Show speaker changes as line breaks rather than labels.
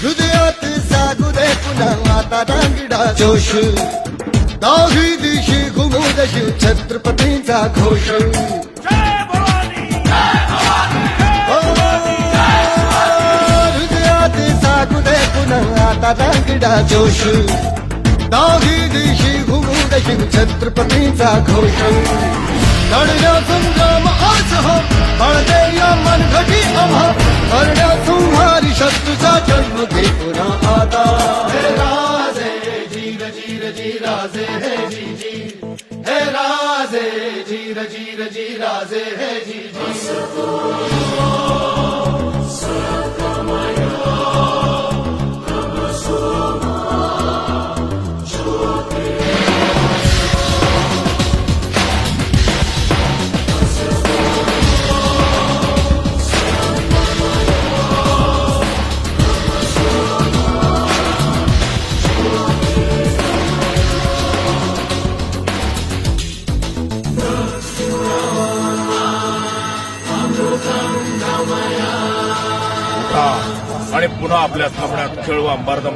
हृदयात जागू दे पुन्हा आता दांगडा जोश दाही दिशी घुमू दे शिव छत्रपतींचा घोष हृदयात जागू दे पुन्हा आता दांगडा जोश दाही दिशी घुमू दे शिव छत्रपतींचा घोष लढण्या संग्राम आज हो बळदे या मनघटी आम्हा करण्या संहारी शत्रूचा जन्म घे पुन्हा आता हे राजे जीर जीर जी राजे हे जी जी हे राजे जीर जीर जी राजे हे जी जी
आणि पुन्हा आपल्या थांबण्यात खेळवा मराठ्यांचा